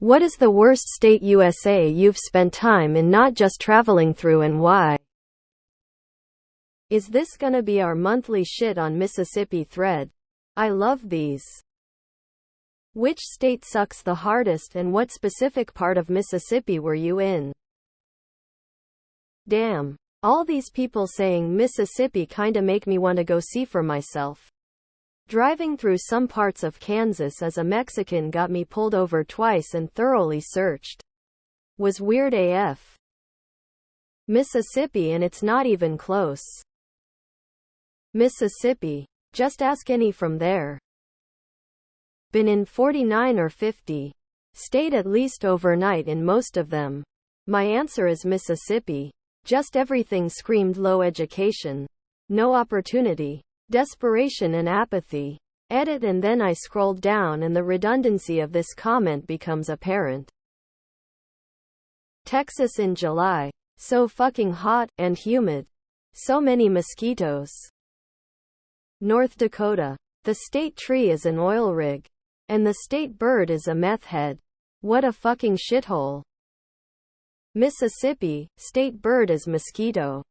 What is the worst state USA you've spent time in not just traveling through, and why? Is this gonna be our monthly shit on Mississippi thread? I love these. Which state sucks the hardest, and what specific part of Mississippi were you in? Damn. All these people saying Mississippi kinda make me wanna go see for myself. Driving through some parts of Kansas as a Mexican got me pulled over twice and thoroughly searched. Was weird AF. Mississippi, and it's not even close. Mississippi. Just ask any from there. Been in 49 or 50. Stayed at least overnight in most of them. My answer is Mississippi. Just everything screamed low education. No opportunity. Desperation and apathy. Edit, and then I scrolled down and the redundancy of this comment becomes apparent. Texas in July. So fucking hot, and humid. So many mosquitoes. North Dakota. The state tree is an oil rig. And the state bird is a meth head. What a fucking shithole. Mississippi. State bird is mosquito.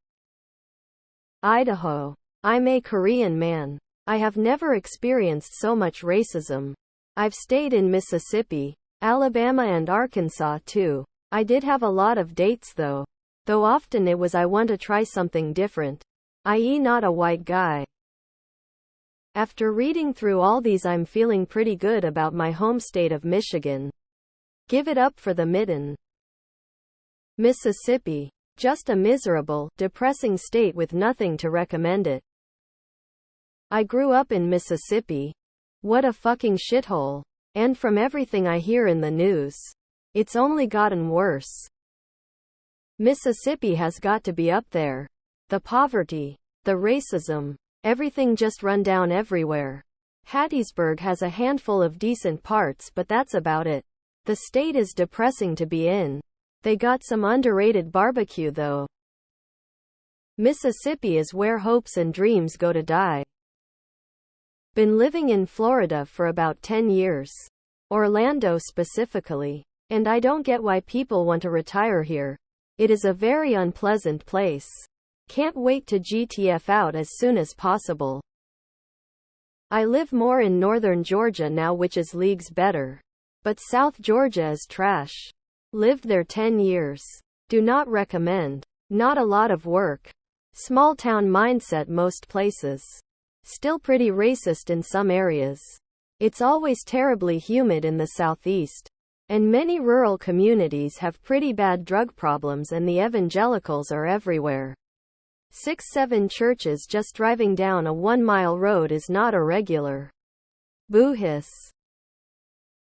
Idaho. I'm a Korean man. I have never experienced so much racism. I've stayed in Mississippi, Alabama and Arkansas too. I did have a lot of dates though often it was I want to try something different, i.e. not a white guy. After reading through all these, I'm feeling pretty good about my home state of Michigan. Give it up for the mitten. Mississippi. Just a miserable, depressing state with nothing to recommend it. I grew up in Mississippi. What a fucking shithole. And from everything I hear in the news, it's only gotten worse. Mississippi has got to be up there. The poverty, the racism, everything just run down everywhere. Hattiesburg has a handful of decent parts, but that's about it. The state is depressing to be in. They got some underrated barbecue though. Mississippi is where hopes and dreams go to die. Been living in Florida for about 10 years. Orlando specifically. And I don't get why people want to retire here. It is a very unpleasant place. Can't wait to GTF out as soon as possible. I live more in northern Georgia now, which is leagues better. But South Georgia is trash. Lived there 10 years. Do not recommend. Not a lot of work. Small town mindset most places. Still pretty racist in some areas. It's always terribly humid in the southeast. And many rural communities have pretty bad drug problems, and the evangelicals are everywhere. 6-7 churches just driving down a 1-mile road is not a regular. Boo hiss.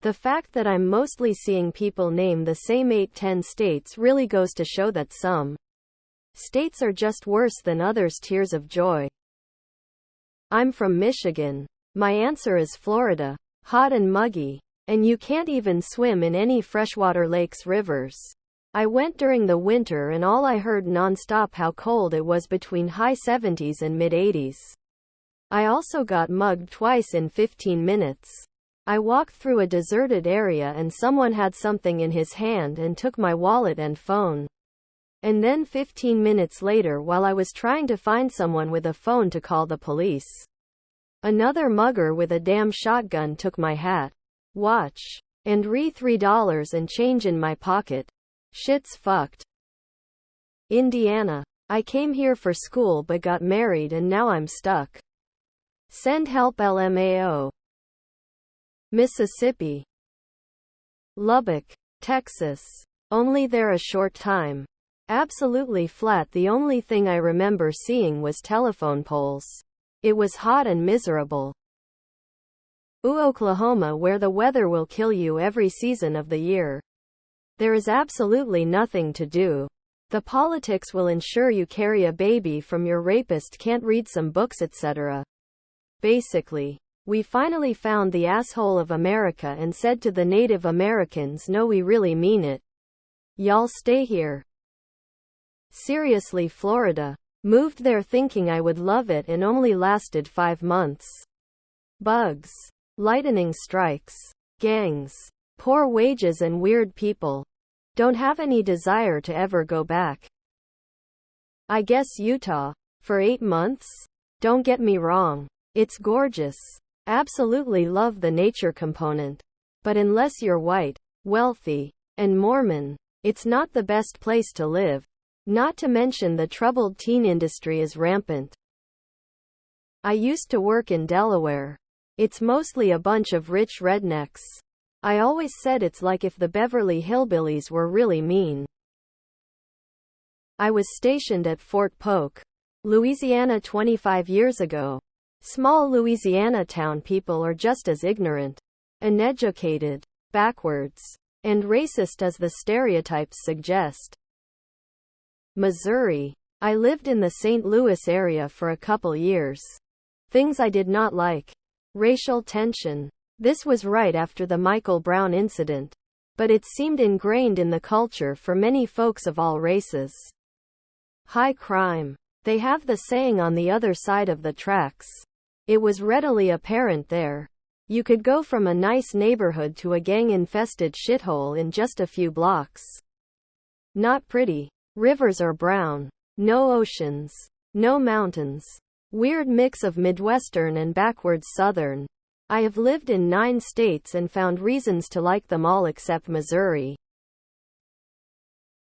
The fact that I'm mostly seeing people name the same 8-10 states really goes to show that some states are just worse than others. Tears of joy. I'm from Michigan. My answer is Florida. Hot and muggy. And you can't even swim in any freshwater lakes, rivers. I went during the winter and all I heard nonstop how cold it was, between high 70s and mid 80s. I also got mugged twice in 15 minutes. I walked through a deserted area and someone had something in his hand and took my wallet and phone. And then 15 minutes later, while I was trying to find someone with a phone to call the police, another mugger with a damn shotgun took my hat, watch, and $3 and change in my pocket. Shit's fucked. Indiana. I came here for school but got married and now I'm stuck. Send help, LMAO. Mississippi. Lubbock, Texas. Only there a short time. Absolutely flat. The only thing I remember seeing was telephone poles. It was hot and miserable. Oklahoma, where the weather will kill you every season of the year. There is absolutely nothing to do. The politics will ensure you carry a baby from your rapist, can't read some books, etc. Basically, we finally found the asshole of America and said to the Native Americans, no, we really mean it. Y'all stay here. Seriously, Florida. Moved there thinking I would love it and only lasted 5 months. Bugs. Lightning strikes. Gangs. Poor wages and weird people. Don't have any desire to ever go back. I guess Utah. For 8 months? Don't get me wrong. It's gorgeous. Absolutely love the nature component. But unless you're white, wealthy, and Mormon, it's not the best place to live. Not to mention the troubled teen industry is rampant. I used to work in Delaware. It's mostly a bunch of rich rednecks. I always said it's like if the Beverly Hillbillies were really mean. I was stationed at Fort Polk, Louisiana 25 years ago. Small Louisiana town people are just as ignorant, uneducated, backwards, and racist as the stereotypes suggest. Missouri. I lived in the St. Louis area for a couple years. Things I did not like. Racial tension. This was right after the Michael Brown incident. But it seemed ingrained in the culture for many folks of all races. High crime. They have the saying on the other side of the tracks. It was readily apparent there. You could go from a nice neighborhood to a gang-infested shithole in just a few blocks. Not pretty. Rivers are brown. No oceans. No mountains. Weird mix of Midwestern and backwards Southern. I have lived in 9 states and found reasons to like them all except Missouri.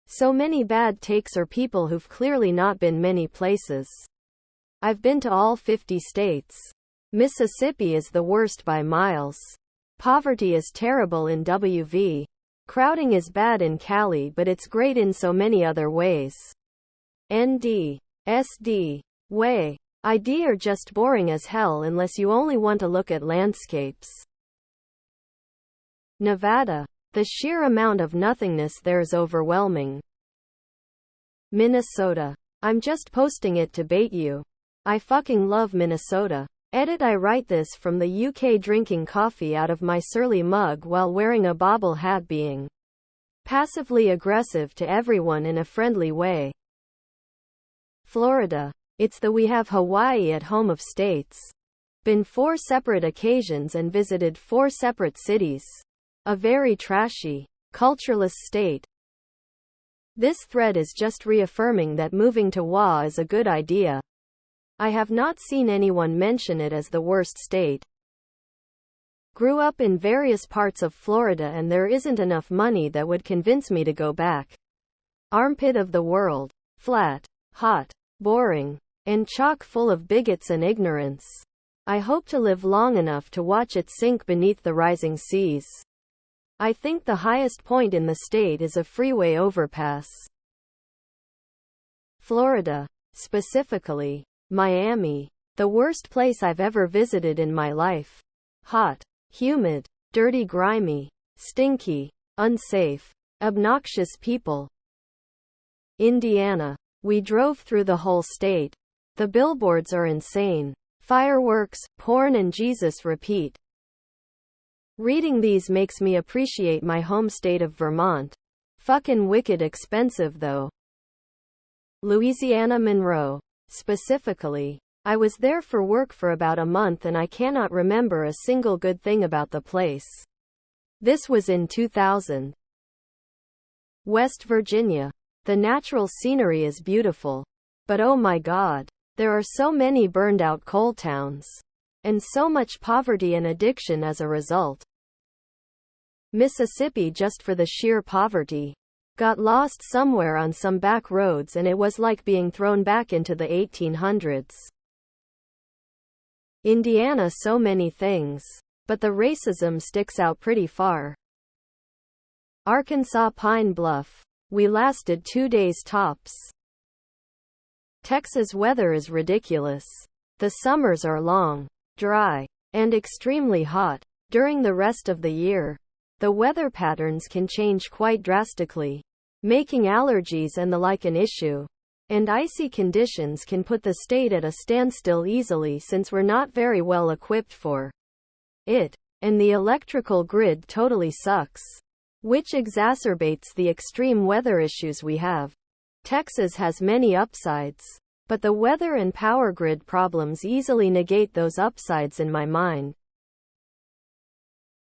So many bad takes or people who've clearly not been many places. I've been to all 50 states. Mississippi is the worst by miles. Poverty is terrible in WV. Crowding is bad in Cali, but it's great in so many other ways. ND. SD. Way. ID are just boring as hell unless you only want to look at landscapes. Nevada. The sheer amount of nothingness there is overwhelming. Minnesota. I'm just posting it to bait you. I fucking love Minnesota. Edit. I write this from the UK drinking coffee out of my surly mug while wearing a bobble hat, being passively aggressive to everyone in a friendly way. Florida. It's the we have Hawaii at home of states. Been 4 separate occasions and visited 4 separate cities. A very trashy, cultureless state. This thread is just reaffirming that moving to WA is a good idea. I have not seen anyone mention it as the worst state. Grew up in various parts of Florida and there isn't enough money that would convince me to go back. Armpit of the world. Flat, hot, boring, and chock full of bigots and ignorance. I hope to live long enough to watch it sink beneath the rising seas. I think the highest point in the state is a freeway overpass. Florida. Specifically, Miami. The worst place I've ever visited in my life. Hot, humid, dirty, grimy, stinky, unsafe, obnoxious people. Indiana. We drove through the whole state. The billboards are insane. Fireworks, porn and Jesus repeat. Reading these makes me appreciate my home state of Vermont. Fucking wicked expensive though. Louisiana Monroe. Specifically, I was there for work for about a month and I cannot remember a single good thing about the place. This was in 2000. West Virginia. The natural scenery is beautiful. But oh my God, there are so many burned out coal towns. And so much poverty and addiction as a result. Mississippi, just for the sheer poverty. Got lost somewhere on some back roads and it was like being thrown back into the 1800s. Indiana, so many things. But the racism sticks out pretty far. Arkansas Pine Bluff. We lasted 2 days tops. Texas weather is ridiculous. The summers are long, dry, and extremely hot. During the rest of the year, the weather patterns can change quite drastically, making allergies and the like an issue. And icy conditions can put the state at a standstill easily since we're not very well equipped for it. And the electrical grid totally sucks, which exacerbates the extreme weather issues we have. Texas has many upsides, but the weather and power grid problems easily negate those upsides in my mind.